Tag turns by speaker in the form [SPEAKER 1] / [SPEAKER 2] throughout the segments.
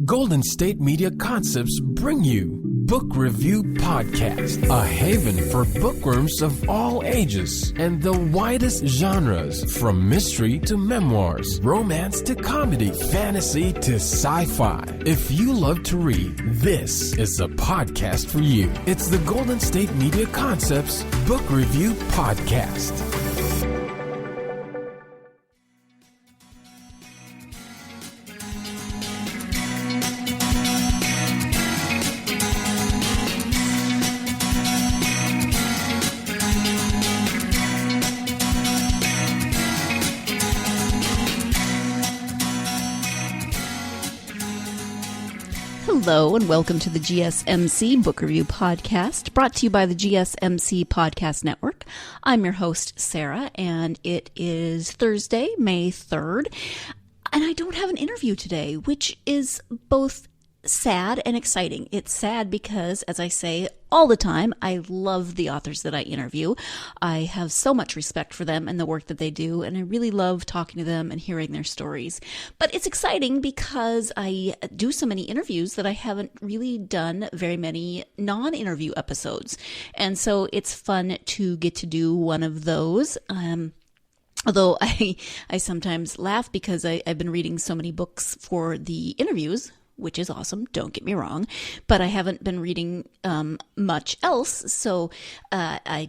[SPEAKER 1] Golden State Media Concepts bring you Book Review Podcast, a haven for bookworms of all ages and the widest genres, from mystery to memoirs, romance to comedy, fantasy to sci-fi. If you love to read, this is the podcast for you. It's the Golden State Media Concepts Book Review Podcast.
[SPEAKER 2] Hello and welcome to the GSMC Book Review Podcast, brought to you by the GSMC Podcast Network. I'm your host, Sarah, and it is Thursday, May 3rd, and I don't have an interview today, which is both sad and exciting. It's sad because, as I say all the time, I love the authors that I interview. I have so much respect for them and the work that they do, and I really love talking to them and hearing their stories. But it's exciting because I do so many interviews that I haven't really done very many non-interview episodes. And so it's fun to get to do one of those. Although I sometimes laugh because I've been reading so many books for the interviews, which is awesome, don't get me wrong, but I haven't been reading much else, so sometimes I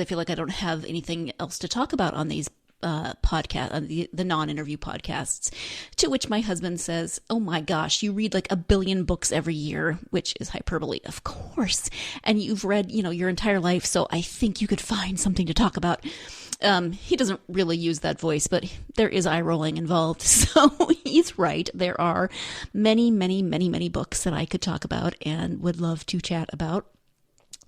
[SPEAKER 2] feel like I don't have anything else to talk about on these podcast, on the non-interview podcasts, to which my husband says, "Oh my gosh, you read like 1 billion books every year," which is hyperbole, of course, and you've read, your entire life, so I think you could find something to talk about. He doesn't really use that voice, but there is eye rolling involved. So he's right. There are many, many, many, many books that I could talk about and would love to chat about.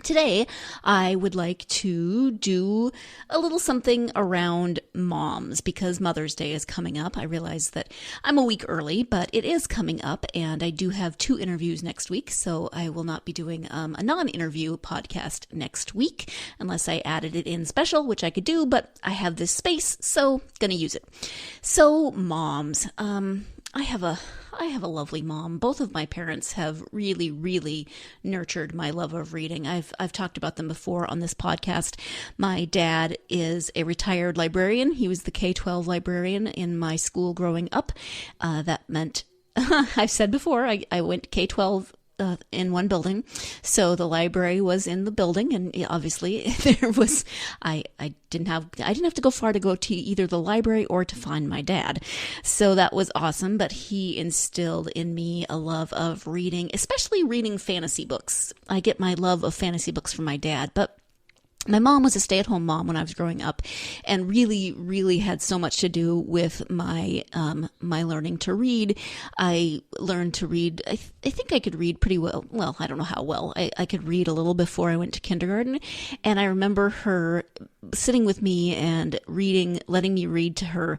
[SPEAKER 2] Today, I would like to do a little something around moms because Mother's Day is coming up. I realize that I'm a week early, but it is coming up, and I do have 2 interviews next week, so I will not be doing a non-interview podcast next week unless I added it in special, which I could do, but I have this space, so gonna use it. So, moms. I have a lovely mom. Both of my parents have really, really nurtured my love of reading. I've talked about them before on this podcast. My dad is a retired librarian. He was the K-12 librarian in my school growing up. That meant, I've said before, I went K-12 in one building, so the library was in the building, and obviously there was, I didn't have to go far to go to either the library or to find my dad, so that was awesome. But he instilled in me a love of reading, especially reading fantasy books. I get my love of fantasy books from my dad, but my mom was a stay-at-home mom when I was growing up, and really, really had so much to do with my my learning to read. I learned to read. I think I could read pretty well. Well, I don't know how well. I could read a little before I went to kindergarten, and I remember her sitting with me and reading, letting me read to her,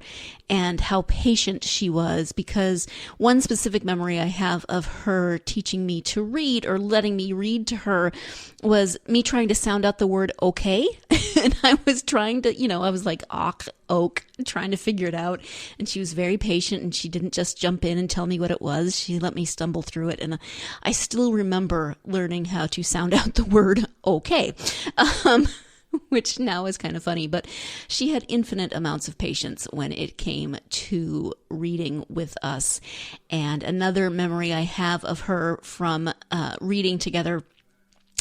[SPEAKER 2] and how patient she was. Because one specific memory I have of her teaching me to read or letting me read to her was me trying to sound out the word okay. And I was trying to, I was like, oak, trying to figure it out. And she was very patient, and she didn't just jump in and tell me what it was. She let me stumble through it. And I still remember learning how to sound out the word okay. Which now is kind of funny, but she had infinite amounts of patience when it came to reading with us. And another memory I have of her from reading together,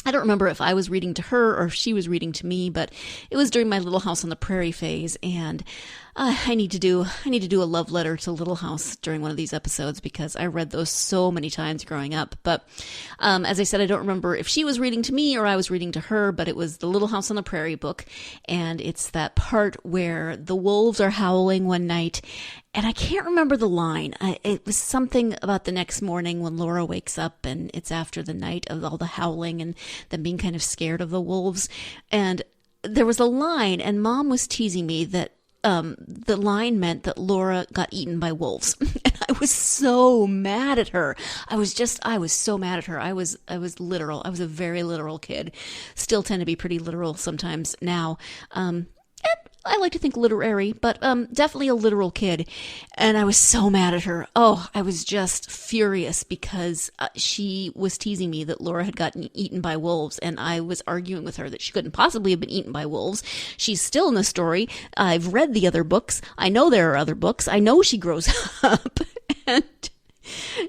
[SPEAKER 2] I don't remember if I was reading to her or if she was reading to me, but it was during my Little House on the Prairie phase, and I need to do a love letter to Little House during one of these episodes because I read those so many times growing up. But as I said, I don't remember if she was reading to me or I was reading to her, but it was the Little House on the Prairie book, and it's that part where the wolves are howling one night, and I can't remember the line. It was something about the next morning when Laura wakes up, and it's after the night of all the howling and them being kind of scared of the wolves. And there was a line, and Mom was teasing me that the line meant that Laura got eaten by wolves. And I was so mad at her. I was so mad at her. I was literal. I was a very literal kid. Still tend to be pretty literal sometimes now. And I like to think literary, but definitely a literal kid. And I was so mad at her. Oh, I was just furious because she was teasing me that Laura had gotten eaten by wolves, and I was arguing with her that she couldn't possibly have been eaten by wolves. She's still in the story. I've read the other books. I know there are other books. I know she grows up. And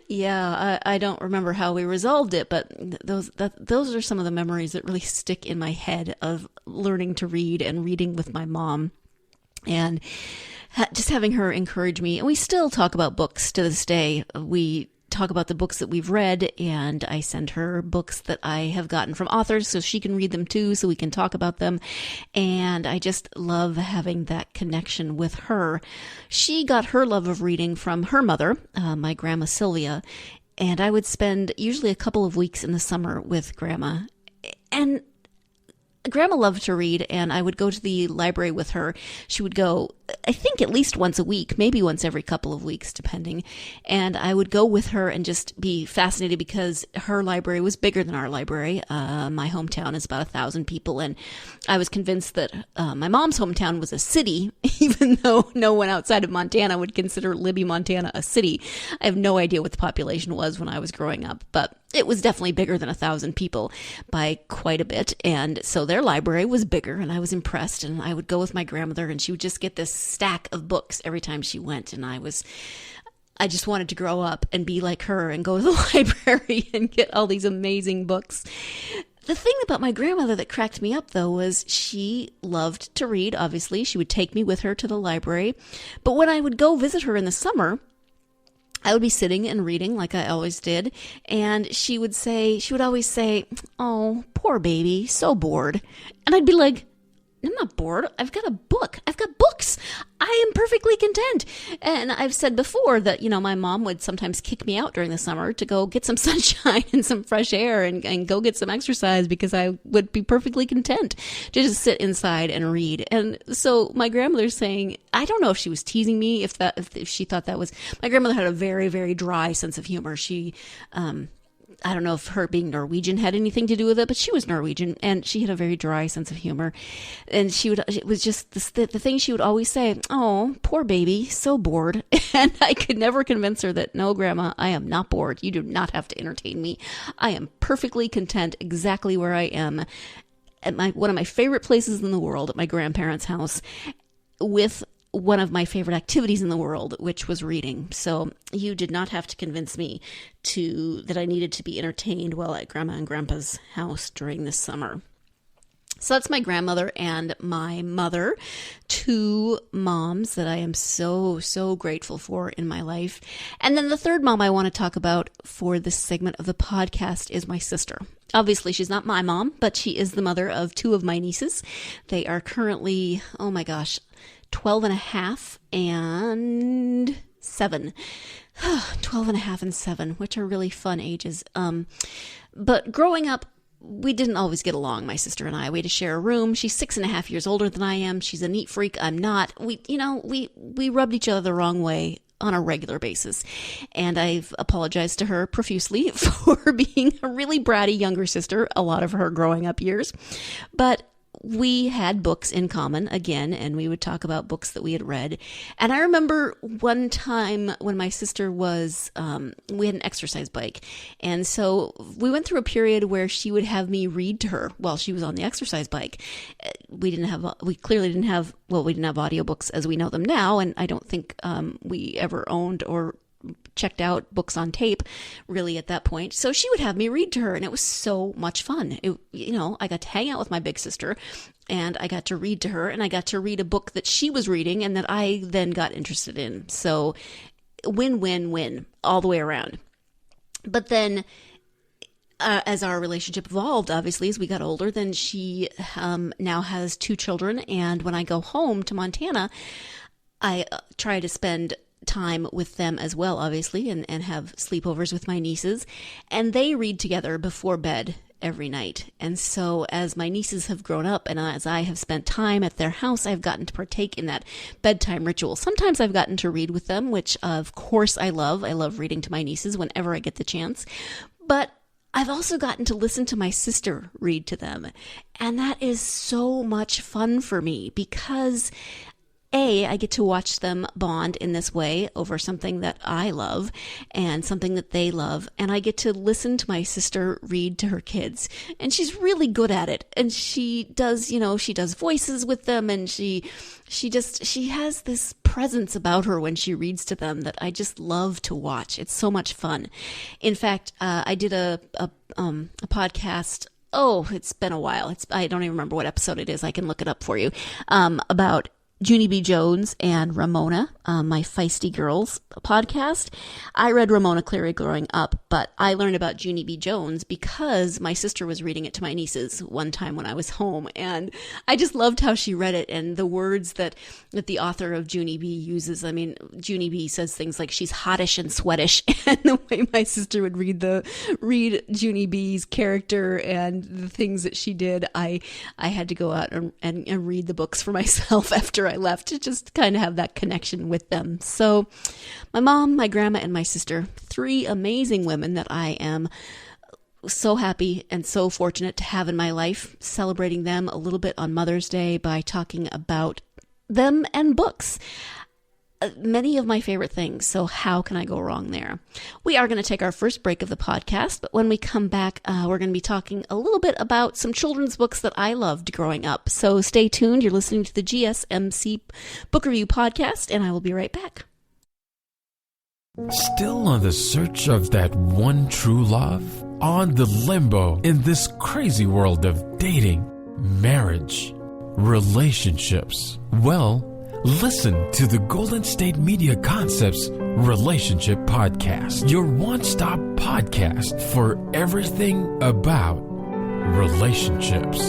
[SPEAKER 2] yeah, I don't remember how we resolved it, but those are some of the memories that really stick in my head of learning to read and reading with my mom, and just having her encourage me. And we still talk about books to this day. We talk about the books that we've read, and I send her books that I have gotten from authors so she can read them too, so we can talk about them. And I just love having that connection with her. She got her love of reading from her mother, my grandma Sylvia, and I would spend usually a couple of weeks in the summer with grandma. And Grandma loved to read, and I would go to the library with her. She would go, I think, at least once a week, maybe once every couple of weeks, depending. And I would go with her and just be fascinated because her library was bigger than our library. My hometown is about 1,000 people, and I was convinced that my mom's hometown was a city, even though no one outside of Montana would consider Libby, Montana a city. I have no idea what the population was when I was growing up, but it was definitely bigger than 1,000 people by quite a bit. And so their library was bigger, and I was impressed. And I would go with my grandmother, and she would just get this stack of books every time she went. And I just wanted to grow up and be like her and go to the library and get all these amazing books. The thing about my grandmother that cracked me up, though, was she loved to read, obviously. She would take me with her to the library. But when I would go visit her in the summer, I would be sitting and reading like I always did, and she would always say, "Oh, poor baby, so bored." And I'd be like, "I'm not bored. I've got a book. I've got books. I am perfectly content." And I've said before that, my mom would sometimes kick me out during the summer to go get some sunshine and some fresh air and go get some exercise because I would be perfectly content to just sit inside and read. And so my grandmother's saying, I don't know if she was teasing me, if she thought that was, my grandmother had a very, very dry sense of humor. She, I don't know if her being Norwegian had anything to do with it, but she was Norwegian and she had a very dry sense of humor. And it was just the thing she would always say, "Oh, poor baby, so bored." And I could never convince her that, "No, Grandma, I am not bored. You do not have to entertain me. I am perfectly content exactly where I am at one of my favorite places in the world, at my grandparents' house, with one of my favorite activities in the world, which was reading. So you did not have to convince me that I needed to be entertained while at Grandma and Grandpa's house during this summer." So that's my grandmother and my mother, two moms that I am so, so grateful for in my life. And then the third mom I want to talk about for this segment of the podcast is my sister. Obviously, she's not my mom, but she is the mother of two of my nieces. They are currently, 12 and a half and 7. 12 and a half and 7, which are really fun ages. But growing up, we didn't always get along, my sister and I. We had to share a room. She's 6.5 years older than I am. She's a neat freak. I'm not. We rubbed each other the wrong way on a regular basis. And I've apologized to her profusely for being a really bratty younger sister a lot of her growing up years. But we had books in common again, and we would talk about books that we had read. And I remember one time when my sister we had an exercise bike. And so we went through a period where she would have me read to her while she was on the exercise bike. We didn't have audiobooks as we know them now. And I don't think we ever owned or checked out books on tape really at that point. So she would have me read to her, and it was so much fun. I got to hang out with my big sister, and I got to read to her, and I got to read a book that she was reading and that I then got interested in. So win all the way around. But then as our relationship evolved, obviously, as we got older, then she now has 2 children. And when I go home to Montana, I try to spend time with them as well, obviously, and have sleepovers with my nieces. And they read together before bed every night. And so as my nieces have grown up and as I have spent time at their house, I've gotten to partake in that bedtime ritual. Sometimes I've gotten to read with them, which of course I love. I love reading to my nieces whenever I get the chance. But I've also gotten to listen to my sister read to them. And that is so much fun for me because I get to watch them bond in this way over something that I love and something that they love. And I get to listen to my sister read to her kids. And she's really good at it. And she does voices with them. And she has this presence about her when she reads to them that I just love to watch. It's so much fun. In fact, I did a podcast. Oh, it's been a while. I don't even remember what episode it is. I can look it up for you. About Junie B. Jones and Ramona, my Feisty Girls podcast. I read Ramona Cleary growing up, but I learned about Junie B. Jones because my sister was reading it to my nieces one time when I was home, and I just loved how she read it and the words that the author of Junie B. uses. I mean, Junie B. says things like she's hottish and sweatish, and the way my sister would read Junie B.'s character and the things that she did, I had to go out and read the books for myself after I left to just kind of have that connection with them. So my mom, my grandma, and my sister, 3 amazing women that I am so happy and so fortunate to have in my life, celebrating them a little bit on Mother's Day by talking about them and books. Many of my favorite things, so how can I go wrong there? We are going to take our first break of the podcast, but when we come back, we're going to be talking a little bit about some children's books that I loved growing up. So stay tuned. You're listening to the GSMC Book Review Podcast, and I will be right back.
[SPEAKER 1] Still on the search of that one true love? On the limbo in this crazy world of dating, marriage, relationships? Well, listen to the Golden State Media Concepts Relationship Podcast, your one-stop podcast for everything about relationships.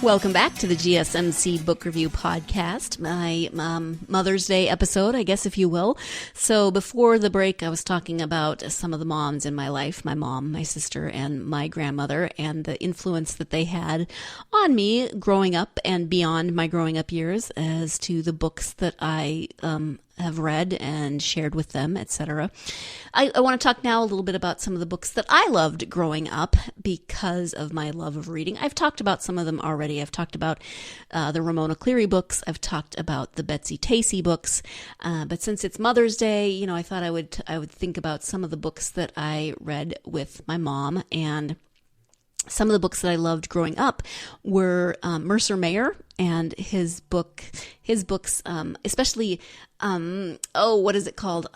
[SPEAKER 2] Welcome back to the GSMC Book Review Podcast, my Mother's Day episode, I guess, if you will. So before the break, I was talking about some of the moms in my life, my mom, my sister, and my grandmother, and the influence that they had on me growing up and beyond my growing up years as to the books that I have read and shared with them, etc. I want to talk now a little bit about some of the books that I loved growing up because of my love of reading. I've talked about some of them already. I've talked about the Ramona Cleary books. I've talked about the Betsy Tacy books. But since it's Mother's Day, I thought I would think about some of the books that I read with my mom. And some of the books that I loved growing up were Mercer Mayer and his books, especially, what is it called?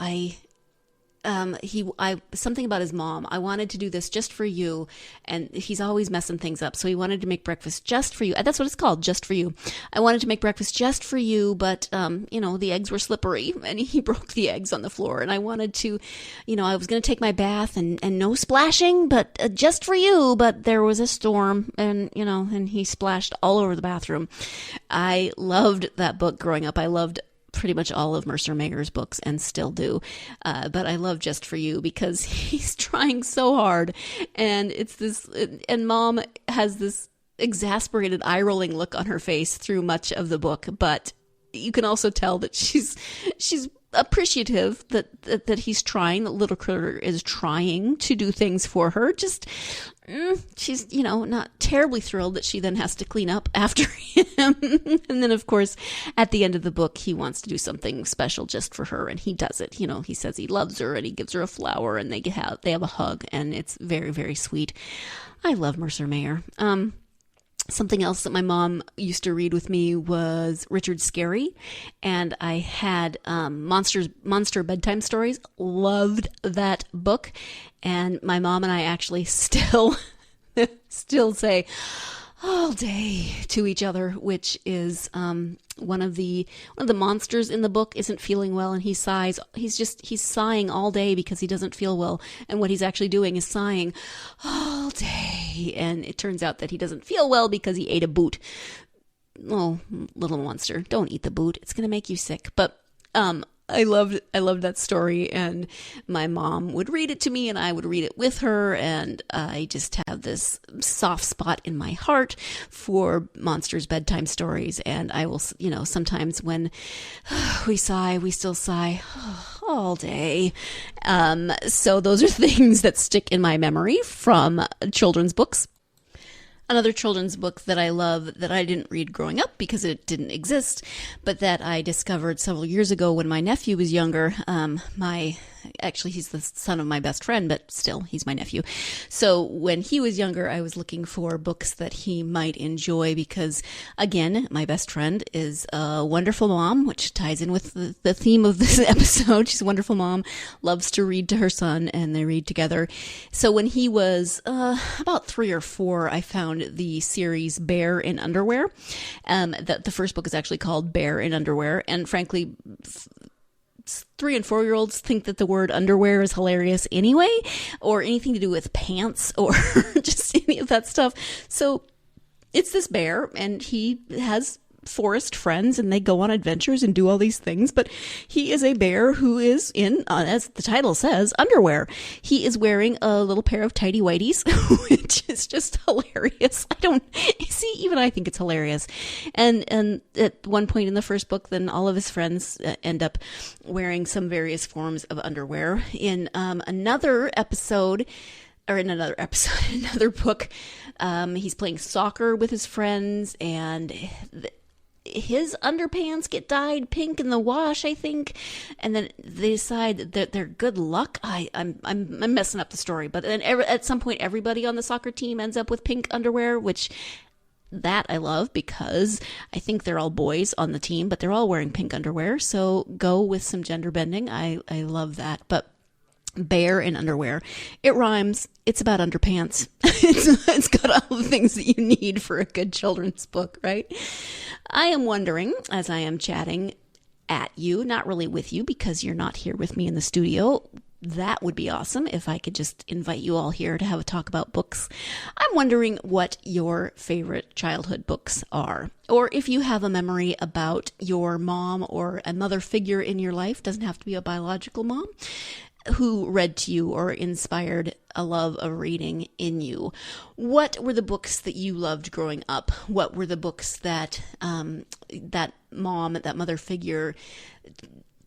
[SPEAKER 2] Something about his mom. I wanted to do this just for you. And he's always messing things up. So he wanted to make breakfast just for you. That's what it's called, just for you. I wanted to make breakfast just for you, but, the eggs were slippery and he broke the eggs on the floor. And I wanted to, I was going to take my bath and no splashing, but just for you. But there was a storm and he splashed all over the bathroom. I loved that book growing up. I loved pretty much all of Mercer Mayer's books and still do. But I love Just For You because he's trying so hard. And and Mom has this exasperated eye-rolling look on her face through much of the book. But you can also tell that she's appreciative that he's trying, that little critter is trying to do things for her. Just she's not terribly thrilled that she then has to clean up after him. And then of course at the end of the book he wants to do something special just for her, and he does it. He says he loves her and he gives her a flower and they have a hug, and it's very, very sweet. I love Mercer Mayer. Something else that my mom used to read with me was Richard Scarry, and I had Monster Bedtime Stories. Loved that book, and my mom and I actually still say, all day to each other, which is one of the monsters in the book isn't feeling well, and he sighs. He's sighing all day because he doesn't feel well, and what he's actually doing is sighing all day. And it turns out that he doesn't feel well because he ate a boot. Oh, little monster, don't eat the boot. It's going to make you sick. But I loved that story, and my mom would read it to me and I would read it with her, and I just have this soft spot in my heart for monsters' bedtime stories. And I will, sometimes when we sigh, we still sigh all day. So those are things that stick in my memory from children's books. Another children's book that I love that I didn't read growing up because it didn't exist, but that I discovered several years ago when my nephew was younger. Actually, he's the son of my best friend, but still, he's my nephew. So when he was younger, I was looking for books that he might enjoy because, again, my best friend is a wonderful mom, which ties in with the theme of this episode. She's a wonderful mom, loves to read to her son, and they read together. So when he was about 3 or 4, I found the series Bear in Underwear. The first book is actually called Bear in Underwear, and frankly, 3 and 4-year-olds think that the word underwear is hilarious anyway, or anything to do with pants or just any of that stuff. So it's this bear, and he has forest friends, and they go on adventures and do all these things, but he is a bear who is in, as the title says, underwear. He is wearing a little pair of tighty whities, which is just hilarious. Even I think it's hilarious. And at one point in the first book, then all of his friends end up wearing some various forms of underwear. In another book, he's playing soccer with his friends, and his underpants get dyed pink in the wash, I think, and then they decide that they're good luck. I'm messing up the story, but then at some point, everybody on the soccer team ends up with pink underwear, which that I love because I think they're all boys on the team, but they're all wearing pink underwear. So go with some gender bending. I love that, but. Bear in Underwear. It rhymes. It's about underpants. It's got all the things that you need for a good children's book, right? I am wondering, as I am chatting at you, not really with you because you're not here with me in the studio. That would be awesome if I could just invite you all here to have a talk about books. I'm wondering what your favorite childhood books are, or if you have a memory about your mom or a mother figure in your life, doesn't have to be a biological mom, who read to you or inspired a love of reading in you. What were the books that you loved growing up? What were the books that that mother figure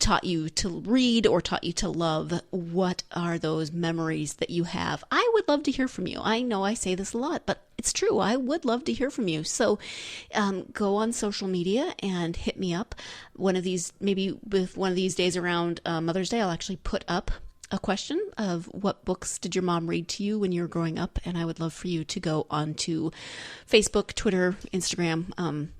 [SPEAKER 2] taught you to read or taught you to love? What are those memories that you have? I would love to hear from you. I know I say this a lot, but it's true. I would love to hear from you. So go on social media and hit me up. Maybe with one of these days around Mother's Day, I'll actually put up a question of what books did your mom read to you when you were growing up? And I would love for you to go onto Facebook, Twitter, Instagram,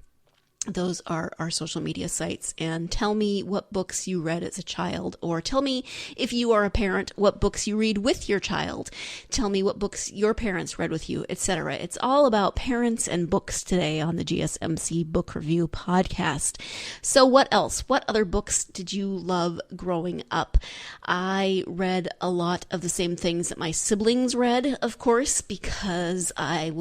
[SPEAKER 2] those are our social media sites, and tell me what books you read as a child, or tell me, if you are a parent, what books you read with your child. Tell me what books your parents read with you, etc. It's all about parents and books today on the GSMC Book Review podcast. So what else? What other books did you love growing up? I read a lot of the same things that my siblings read, of course, because I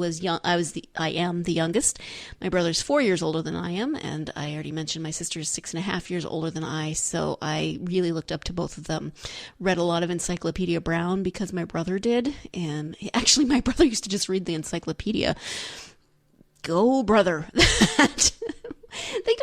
[SPEAKER 2] am the youngest. My brother's 4 years older than I am, and I already mentioned my sister is 6.5 years older than I, so I really looked up to both of them. Read a lot of Encyclopedia Brown because my brother did, and actually my brother used to just read the encyclopedia. Go, brother. They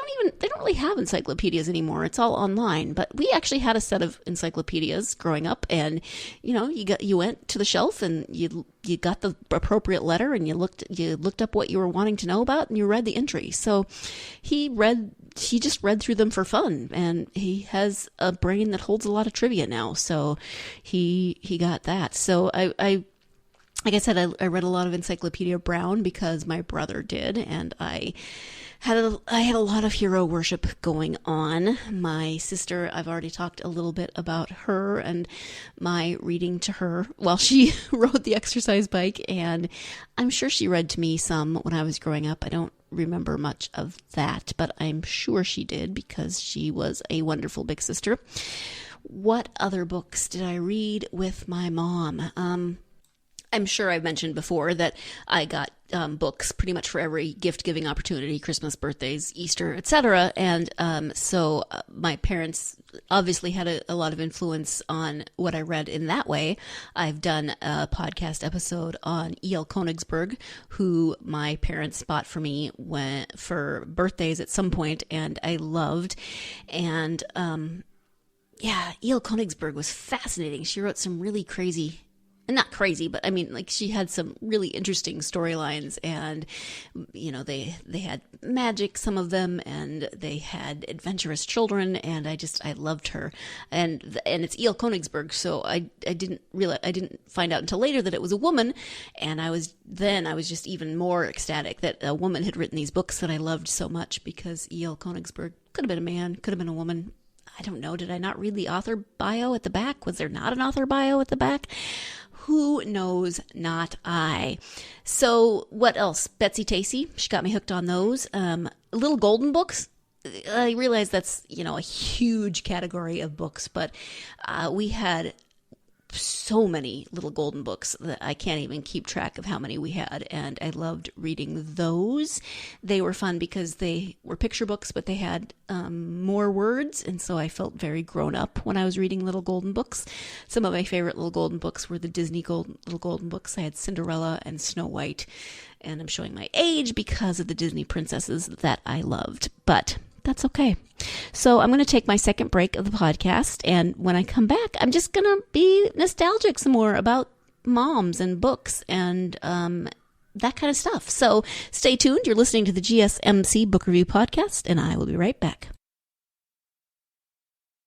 [SPEAKER 2] don't really have encyclopedias anymore. It's all online, but we actually had a set of encyclopedias growing up, and you went to the shelf and you got the appropriate letter, and you looked up what you were wanting to know about, and you read the entry. So he just read through them for fun, and he has a brain that holds a lot of trivia now. So he got that. So I like I said, I read a lot of Encyclopedia Brown because my brother did, and I had a lot of hero worship going on. My sister, I've already talked a little bit about her and my reading to her while she rode the exercise bike, and I'm sure she read to me some when I was growing up. I don't remember much of that, but I'm sure she did because she was a wonderful big sister. What other books did I read with my mom? I'm sure I've mentioned before that I got books pretty much for every gift-giving opportunity, Christmas, birthdays, Easter, etc. And so my parents obviously had a lot of influence on what I read in that way. I've done a podcast episode on E.L. Konigsberg, who my parents bought for me for birthdays at some point, and I loved. And yeah, E.L. Konigsberg was fascinating. She wrote some really crazy, not crazy, but I mean, like, she had some really interesting storylines, and, you know, they had magic, some of them, and they had adventurous children, and I loved her. And it's E.L. Konigsberg, so I didn't find out until later that it was a woman, and I was just even more ecstatic that a woman had written these books that I loved so much, because E.L. Konigsberg could have been a man, could have been a woman. I don't know. Did I not read the author bio at the back? Was there not an author bio at the back? Who knows? Not I. So what else? Betsy Tacy. She got me hooked on those. Little Golden Books. I realize that's, a huge category of books, but we had so many Little Golden Books that I can't even keep track of how many we had, and I loved reading those. They were fun because they were picture books, but they had more words, and so I felt very grown up when I was reading Little Golden Books. Some of my favorite Little Golden Books were the Disney Little Golden Books. I had Cinderella and Snow White, and I'm showing my age because of the Disney princesses that I loved, but that's okay. So I'm going to take my second break of the podcast, and when I come back, I'm just going to be nostalgic some more about moms and books and that kind of stuff. So stay tuned. You're listening to the GSMC Book Review Podcast, and I will be right back.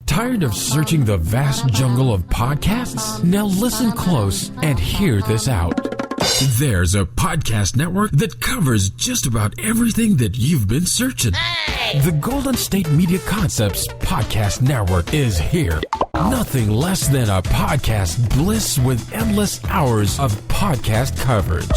[SPEAKER 1] Tired of searching the vast jungle of podcasts? Now listen close and hear this out. There's a podcast network that covers just about everything that you've been searching. Hey! The Golden State Media Concepts Podcast Network is here. Nothing less than a podcast bliss with endless hours of podcast coverage.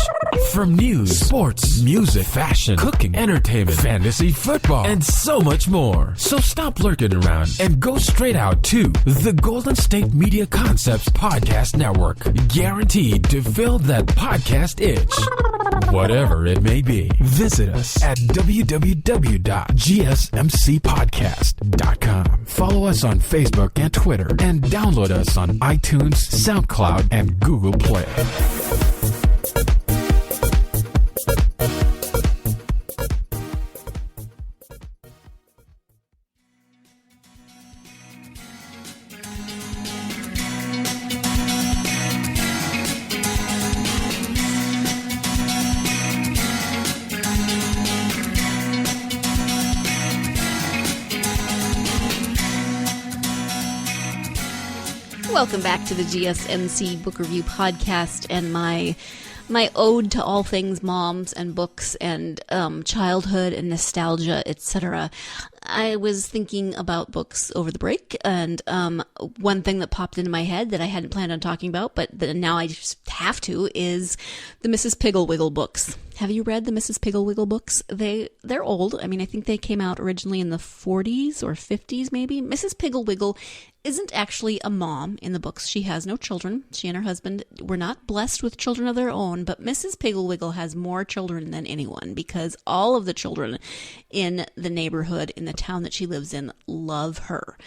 [SPEAKER 1] From news, sports, music, fashion, cooking, entertainment, fantasy, football, and so much more. So stop lurking around and go straight out to the Golden State Media Concepts Podcast Network. Guaranteed to fill that podcast itch. Whatever it may be. Visit us at www.gsmcpodcast.com. Follow us on Facebook and Twitter, and download us on iTunes, SoundCloud, and Google Play.
[SPEAKER 2] Welcome back to the GSMC Book Review Podcast and my ode to all things moms and books and childhood and nostalgia, etc. I was thinking about books over the break, and one thing that popped into my head that I hadn't planned on talking about, but now I just have to, is the Mrs. Pigglewiggle books. Have you read the Mrs. Pigglewiggle books? They're old. I mean, I think they came out originally in the 40s or 50s, maybe. Mrs. Pigglewiggle isn't actually a mom in the books. She has no children. She and her husband were not blessed with children of their own, but Mrs. Pigglewiggle has more children than anyone because all of the children in the neighborhood, in the town that she lives in, love her.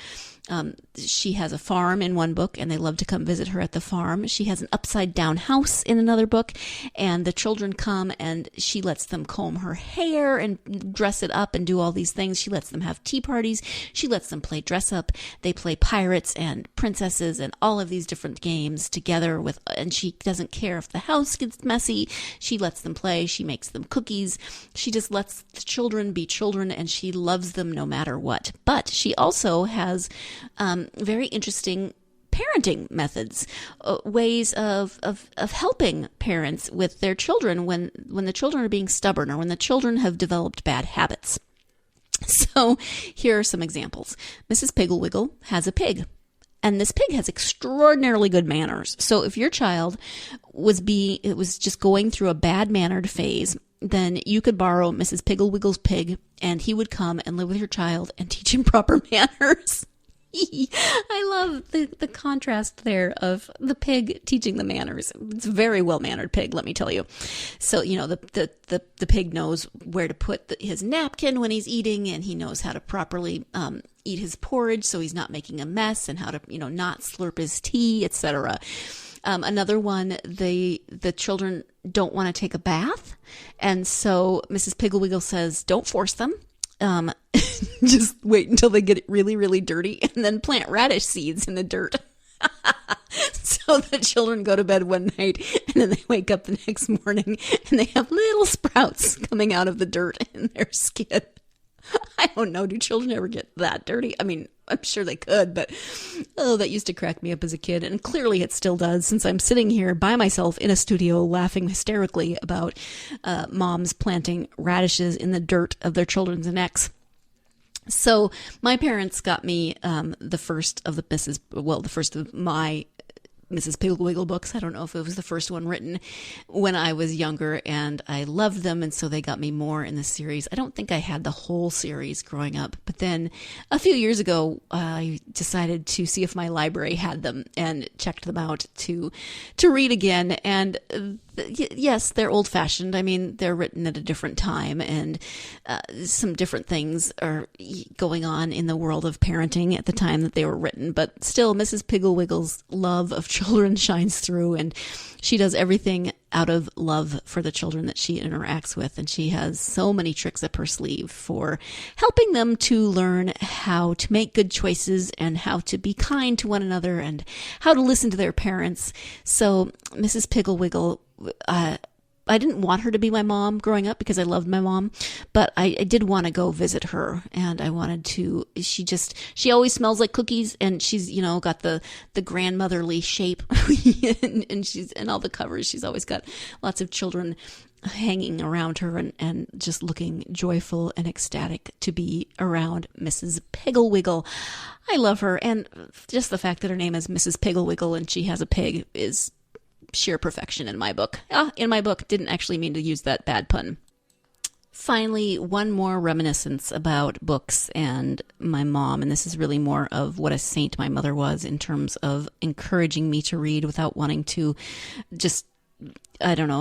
[SPEAKER 2] She has a farm in one book, and they love to come visit her at the farm. She has an upside-down house in another book, and the children come, and she lets them comb her hair and dress it up and do all these things. She lets them have tea parties. She lets them play dress-up. They play pirates and princesses and all of these different games together and she doesn't care if the house gets messy. She lets them play. She makes them cookies. She just lets the children be children, and she loves them no matter what. But she also has very interesting parenting methods, ways of helping parents with their children when the children are being stubborn or when the children have developed bad habits. So here are some examples. Mrs. Pigglewiggle has a pig. And this pig has extraordinarily good manners. So if your child was just going through a bad-mannered phase, then you could borrow Mrs. Pigglewiggle's pig, and he would come and live with your child and teach him proper manners. I love the contrast there of the pig teaching the manners. It's a very well-mannered pig, let me tell you. So, the pig knows where to put his napkin when he's eating, and he knows how to properly eat his porridge so he's not making a mess, and how to, not slurp his tea, etc. Another one, the children don't want to take a bath, and so Mrs. Pigglewiggle says, don't force them. Just wait until they get really, really dirty and then plant radish seeds in the dirt. So the children go to bed one night and then they wake up the next morning and they have little sprouts coming out of the dirt in their skin. I don't know. Do children ever get that dirty? I mean, I'm sure they could, but that used to crack me up as a kid. And clearly it still does, since I'm sitting here by myself in a studio laughing hysterically about moms planting radishes in the dirt of their children's necks. So my parents got me the first of my Mrs. Pigglewiggle books. I don't know if it was the first one written when I was younger, and I loved them, and so they got me more in the series. I don't think I had the whole series growing up, but then a few years ago, I decided to see if my library had them and checked them out to read again. And yes, they're old-fashioned. I mean, they're written at a different time, and some different things are going on in the world of parenting at the time that they were written. But still, Mrs. Pigglewiggle's love of children shines through, and she does everything out of love for the children that she interacts with. And she has so many tricks up her sleeve for helping them to learn how to make good choices and how to be kind to one another and how to listen to their parents. So Mrs. Pigglewiggle, I didn't want her to be my mom growing up because I loved my mom, but I did want to go visit her, and I wanted to. She always smells like cookies, and she's got the grandmotherly shape, and she's in all the covers. She's always got lots of children hanging around her and just looking joyful and ecstatic to be around Mrs. Pigglewiggle. I love her, and just the fact that her name is Mrs. Pigglewiggle and she has a pig is sheer perfection in my book. In my book, didn't actually mean to use that bad pun. Finally, one more reminiscence about books and my mom, and this is really more of what a saint my mother was in terms of encouraging me to read without wanting to just,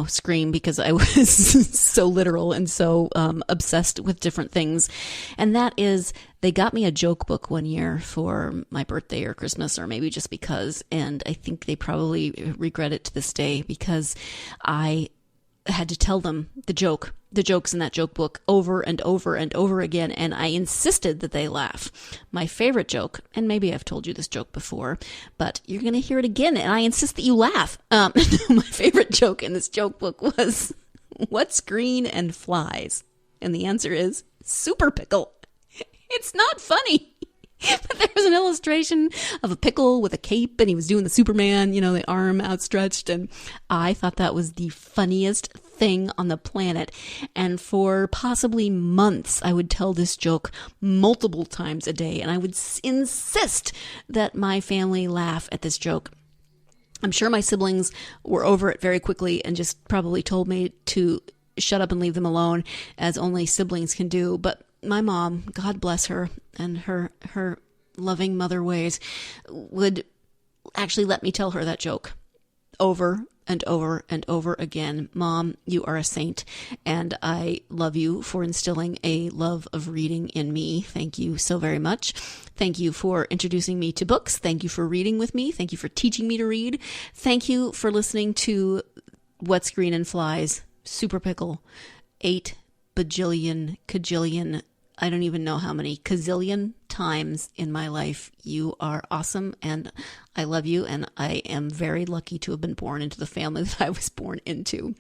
[SPEAKER 2] scream because I was so literal and so obsessed with different things. And that is, they got me a joke book one year for my birthday or Christmas, or maybe just because, and I think they probably regret it to this day because I had to tell them the jokes in that joke book over and over and over again, and I insisted that they laugh. My favorite joke, and maybe I've told you this joke before, but you're going to hear it again, and I insist that you laugh. My favorite joke in this joke book was, what's green and flies? And the answer is super pickle. It's not funny. But there was an illustration of a pickle with a cape, and he was doing the Superman, the arm outstretched, and I thought that was the funniest thing on the planet. And for possibly months, I would tell this joke multiple times a day, and I would insist that my family laugh at this joke. I'm sure my siblings were over it very quickly and just probably told me to shut up and leave them alone, as only siblings can do, but my mom, God bless her, and her loving mother ways, would actually let me tell her that joke over and over and over again. Mom, you are a saint, and I love you for instilling a love of reading in me. Thank you so very much. Thank you for introducing me to books. Thank you for reading with me. Thank you for teaching me to read. Thank you for listening to What's Green and Flies, Super Pickle, 8 bajillion, cajillion, I don't even know how many, gazillion times in my life. You are awesome, and I love you, and I am very lucky to have been born into the family that I was born into.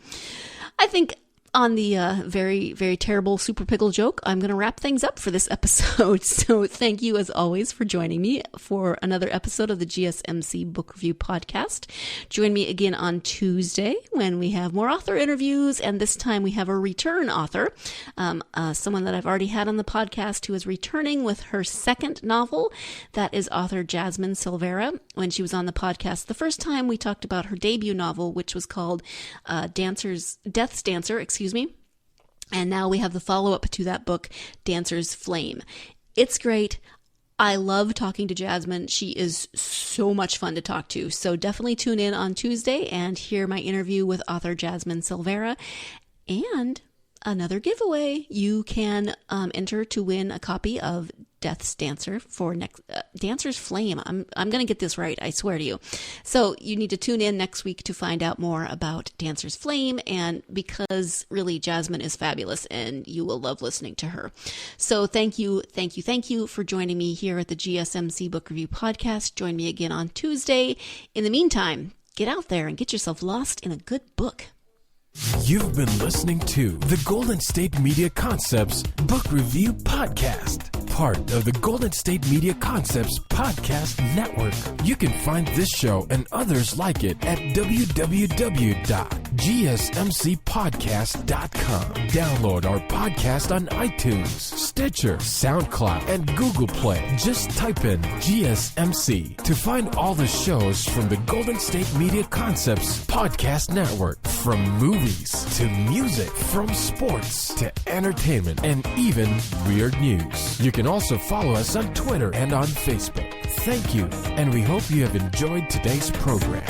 [SPEAKER 2] I think on the very, very terrible Super Pickle joke, I'm going to wrap things up for this episode. So thank you, as always, for joining me for another episode of the GSMC Book Review Podcast. Join me again on Tuesday when we have more author interviews, and this time we have a return author, someone that I've already had on the podcast who is returning with her second novel. That is author Jasmine Silvera. When she was on the podcast the first time, we talked about her debut novel, which was called Death's Dancer, and now we have the follow-up to that book, Dancer's Flame. It's great. I love talking to Jasmine. She is so much fun to talk to. So definitely tune in on Tuesday and hear my interview with author Jasmine Silvera. And another giveaway, you can enter to win a copy of Death's Dancer for Dancer's Flame. I'm going to get this right, I swear to you. So you need to tune in next week to find out more about Dancer's Flame, and because really Jasmine is fabulous and you will love listening to her. So thank you for joining me here at the GSMC Book Review Podcast. Join me again on Tuesday. In the meantime, get out there and get yourself lost in a good book.
[SPEAKER 1] You've been listening to the Golden State Media Concepts Book Review Podcast, part of the Golden State Media Concepts Podcast Network. You can find this show and others like it at www.gsmcpodcast.com. Download our podcast on iTunes, Stitcher, SoundCloud, and Google Play. Just type in GSMC to find all the shows from the Golden State Media Concepts Podcast Network, from movies to music, from sports to entertainment, and even weird news. You can also follow us on Twitter and on Facebook. Thank you, and we hope you have enjoyed today's program.